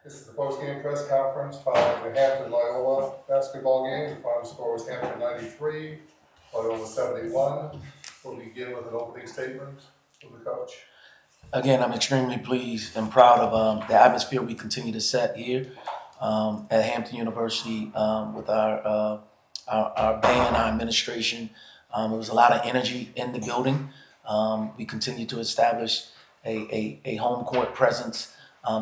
This is the post-game press conference following the Hampton Loyola basketball game. The final score was Hampton 93, Loyola 71. We'll begin with an opening statement from the coach. Again, I'm extremely pleased and proud of the atmosphere we continue to set here at Hampton University with our band, our administration. There was a lot of energy in the building. We continue to establish a home court presence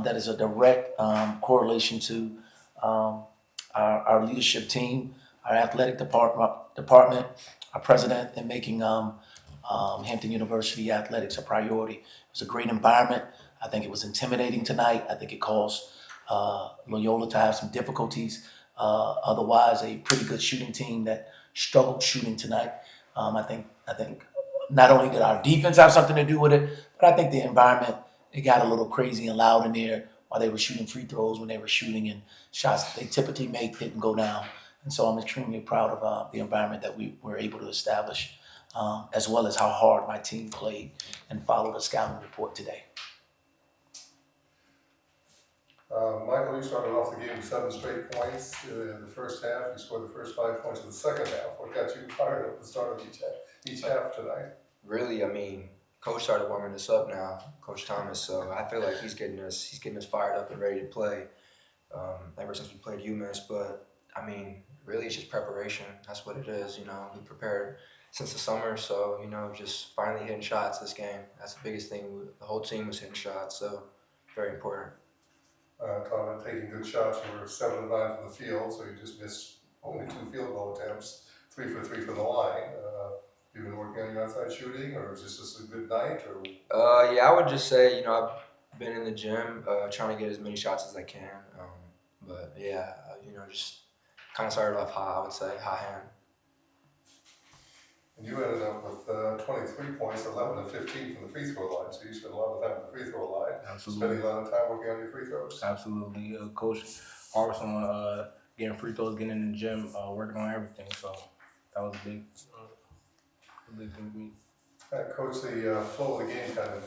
that is a direct correlation to our leadership team, our athletic department, our president, and making Hampton University athletics a priority. It was a great environment. I think it was intimidating tonight. I think it caused Loyola to have some difficulties. Otherwise, a pretty good shooting team that struggled shooting tonight. I think not only did our defense have something to do with it, but I think the environment, it got a little crazy and loud in there while they were shooting free throws when they were shooting, and shots that they typically make didn't go down. And so I'm extremely proud of the environment that we were able to establish, as well as how hard my team played and followed a scouting report today. Michael, you started off the game with 7 straight points in the first half. You scored the first 5 points in the second half. What got you fired up at the start of each half tonight? Really, I mean, Coach started warming us up now, Coach Thomas. So I feel like he's getting us fired up and ready to play ever since we played UMass. But I mean, really, it's just preparation. That's what it is. You know, we prepared since the summer, so you know, just finally hitting shots this game. That's the biggest thing. The whole team was hitting shots, so very important. Talking about taking good shots, you were 7 of 9 from the field, so you just missed only 2 field goal attempts, 3 for 3 from the line. You've been working on your outside shooting, or is this just a good night? Or Yeah, I would just say, you know, I've been in the gym trying to get as many shots as I can. But yeah, you know, just kind of started off high, I would say, high hand. And you ended up with 23 points, 11 and 15 from the free throw line, so you spent a lot of time on the free throw line. Absolutely. Spending a lot of time working on your free throws. Absolutely. Coach always on getting free throws, getting in the gym, working on everything. So that was a big thing for me. Coach, the flow of the game kind of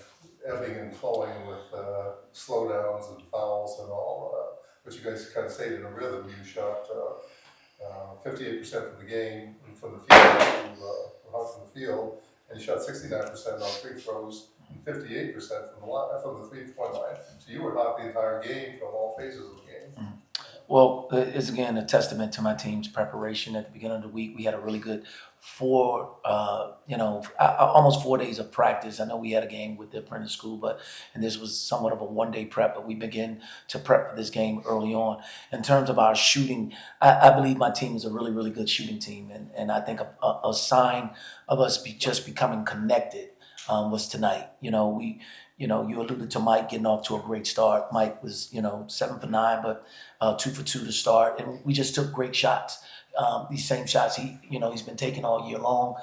ebbing and flowing with slowdowns and fouls and all, but you guys kind of stayed in a rhythm. You shot 58% from the game from the field, and you shot 69% on free throws and 58% from the 3-point line. So you were hot the entire game from all phases of the game. Well, it's again a testament to my team's preparation. At the beginning of the week, we had a really good almost 4 days of practice. I know we had a game with the apprentice school, and this was somewhat of a one-day prep, but we began to prep for this game early on. In terms of our shooting, I believe my team is a really, really good shooting team, and I think a sign of us just becoming connected was tonight. You alluded to Mike getting off to a great start. Mike was, 7 for 9, but 2 for 2 to start, and we just took great shots. These same shots he's been taking all year long.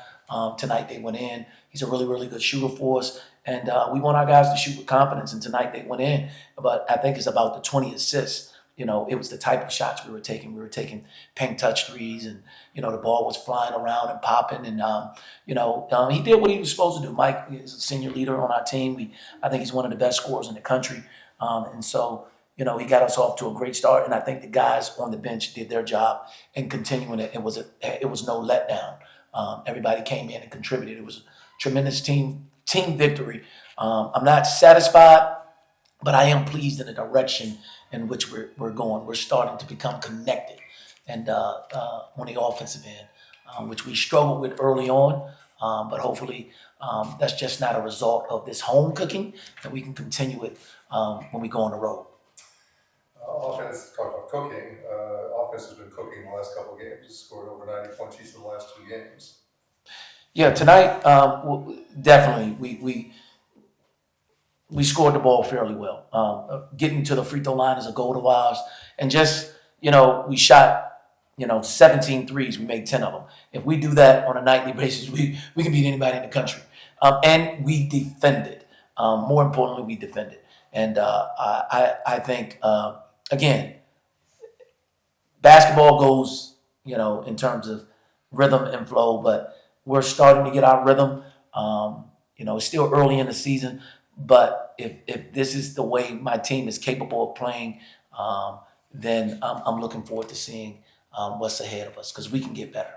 Tonight they went in. He's a really, really good shooter for us, and we want our guys to shoot with confidence. And tonight they went in, but I think it's about the 20 assists. It was the type of shots we were taking. We were taking paint touch threes, and the ball was flying around and popping. And he did what he was supposed to do. Mike is a senior leader on our team. I think he's one of the best scorers in the country, and so. He got us off to a great start, and I think the guys on the bench did their job in continuing it. It was no letdown. Everybody came in and contributed. It was a tremendous team victory. I'm not satisfied, but I am pleased in the direction in which we're going. We're starting to become connected, and on the offensive end, which we struggled with early on, but hopefully that's just not a result of this home cooking, and we can continue it when we go on the road. Offense, talk about cooking. Offense has been cooking the last couple of games. You scored over 90 points each of the last 2 games. Yeah, tonight definitely we scored the ball fairly well. Getting to the free throw line is a goal of ours, and just we shot 17 threes. We made 10 of them. If we do that on a nightly basis, we can beat anybody in the country. And we defended. More importantly, we defended. And I think. Again, basketball goes, in terms of rhythm and flow, but we're starting to get our rhythm. It's still early in the season, but if this is the way my team is capable of playing, then I'm looking forward to seeing what's ahead of us because we can get better.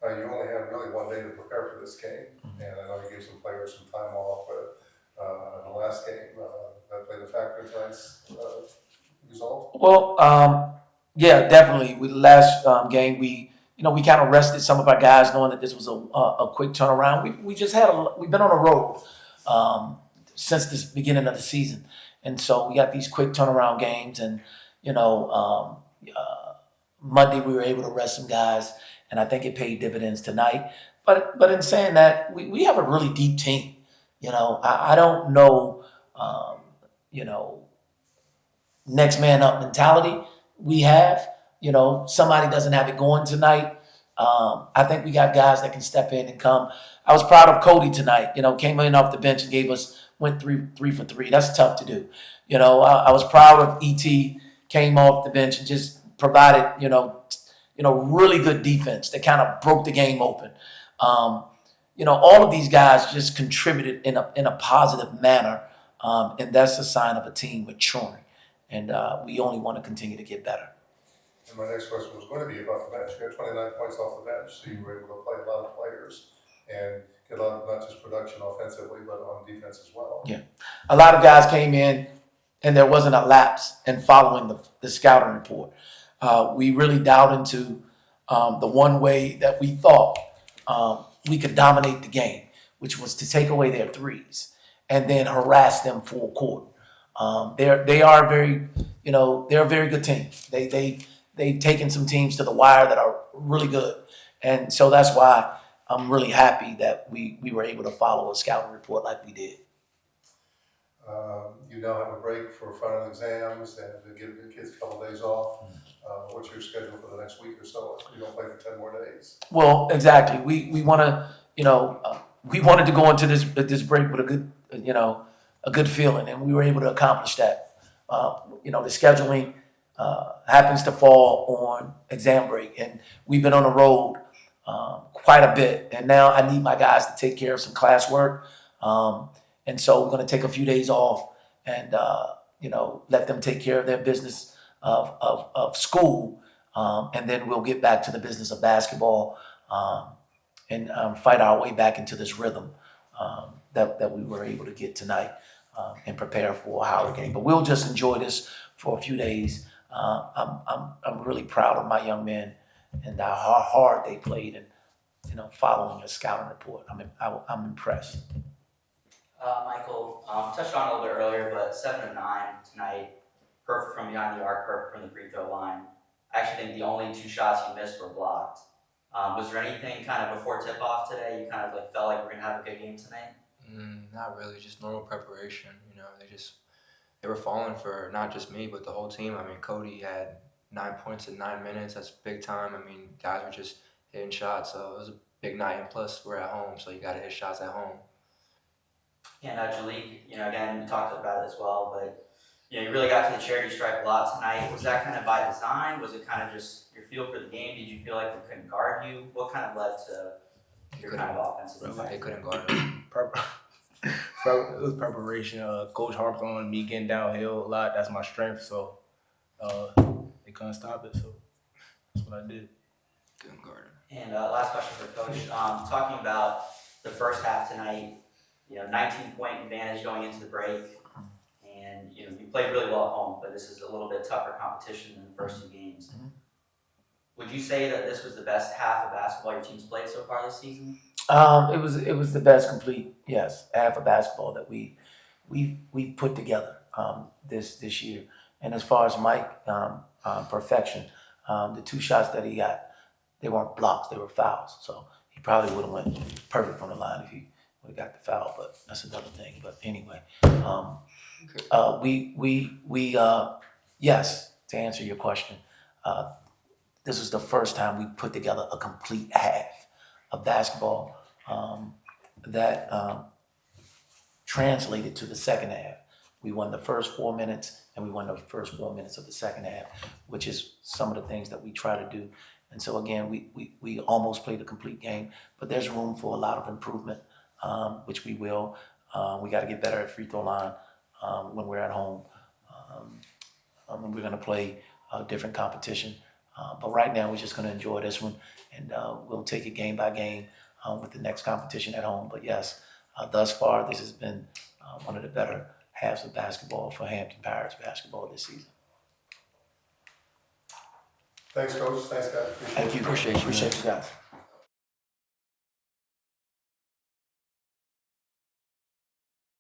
You only had really one day to prepare for this game, and I know you gave some players some time off, but the last game, that played a factor in tonight's result. Well, yeah, definitely. With the last game, we kind of rested some of our guys, knowing that this was a quick turnaround. We've been on a road since the beginning of the season, and so we got these quick turnaround games. And Monday we were able to rest some guys, and I think it paid dividends tonight. But in saying that, we have a really deep team. I don't know. Next man up mentality we have. Somebody doesn't have it going tonight. I think we got guys that can step in and come. I was proud of Cody tonight. Came in off the bench and went three for three. That's tough to do. I was proud of ET. Came off the bench and just provided, really good defense that kind of broke the game open. All of these guys just contributed in a positive manner, and that's a sign of a team maturing. And we only want to continue to get better. And my next question was going to be about the bench. You had 29 points off the bench, so you were able to play a lot of players and get a lot of not just production offensively, but on defense as well. Yeah. A lot of guys came in, and there wasn't a lapse in following the scouting report. We really dialed into the one way that we thought we could dominate the game, which was to take away their threes and then harass them full court. They are very, they're a very good team. They've taken some teams to the wire that are really good. And so that's why I'm really happy that we were able to follow a scouting report like we did. You now have a break for final exams and to give the kids a couple of days off. What's your schedule for the next week or so? You don't play for 10 more days. Well, exactly. We want to, we wanted to go into this break with a good feeling, and we were able to accomplish that. The scheduling happens to fall on exam break, and we've been on the road quite a bit, and now I need my guys to take care of some classwork, and so we're going to take a few days off and let them take care of their business of school, and then we'll get back to the business of basketball and fight our way back into this rhythm that we were able to get tonight. And prepare for a Howard game. But we'll just enjoy this for a few days. I'm really proud of my young men and how hard they played and following a scouting report. I'm impressed. Michael, touched on it a little bit earlier, but 7 of 9 tonight, perfect from behind the arc, perfect from the free throw line. I actually think the only 2 shots you missed were blocked. Was there anything kind of before tip-off today you kind of felt like we're going to have a good game tonight? Not really, just normal preparation. They were falling for not just me, but the whole team. Cody had 9 points in 9 minutes. That's big time. Guys were just hitting shots, so it was a big night. And plus, we're at home, so you got to hit shots at home. And Jalyke, again, we talked about it as well, but you really got to the charity stripe a lot tonight. Was that kind of by design? Was it kind of just your feel for the game? Did you feel like we couldn't guard you? What kind of led to your kind of offensive impact? They couldn't guard him. It was preparation. Coach harped on me getting downhill a lot. That's my strength, so they couldn't stop it. So that's what I did. Couldn't guard him. And last question for Coach. Talking about the first half tonight, 19-point advantage going into the break, and you played really well at home, but this is a little bit tougher competition than the first 2 games. Mm-hmm. Would you say that this was the best half of basketball your team's played so far this season? It was the best complete, yes, half of basketball that we put together this year. And as far as Mike, perfection, the 2 shots that he got, they weren't blocks, they were fouls. So he probably would have went perfect from the line if he would have got the foul, but that's another thing. But anyway, yes, to answer your question, this was the first time we put together a complete half of basketball that translated to the second half. We won the first 4 minutes and we won the first 4 minutes of the second half, which is some of the things that we try to do. And so again, we almost played a complete game, but there's room for a lot of improvement, which we will. We got to get better at free throw line when we're at home. and we're gonna play different competition. But right now, we're just gonna enjoy this one, and we'll take it game by game with the next competition at home. But yes, thus far, this has been one of the better halves of basketball for Hampton Pirates basketball this season. Thanks, Coach. Thanks, guys. Thank you. Appreciate you, man. Appreciate you guys.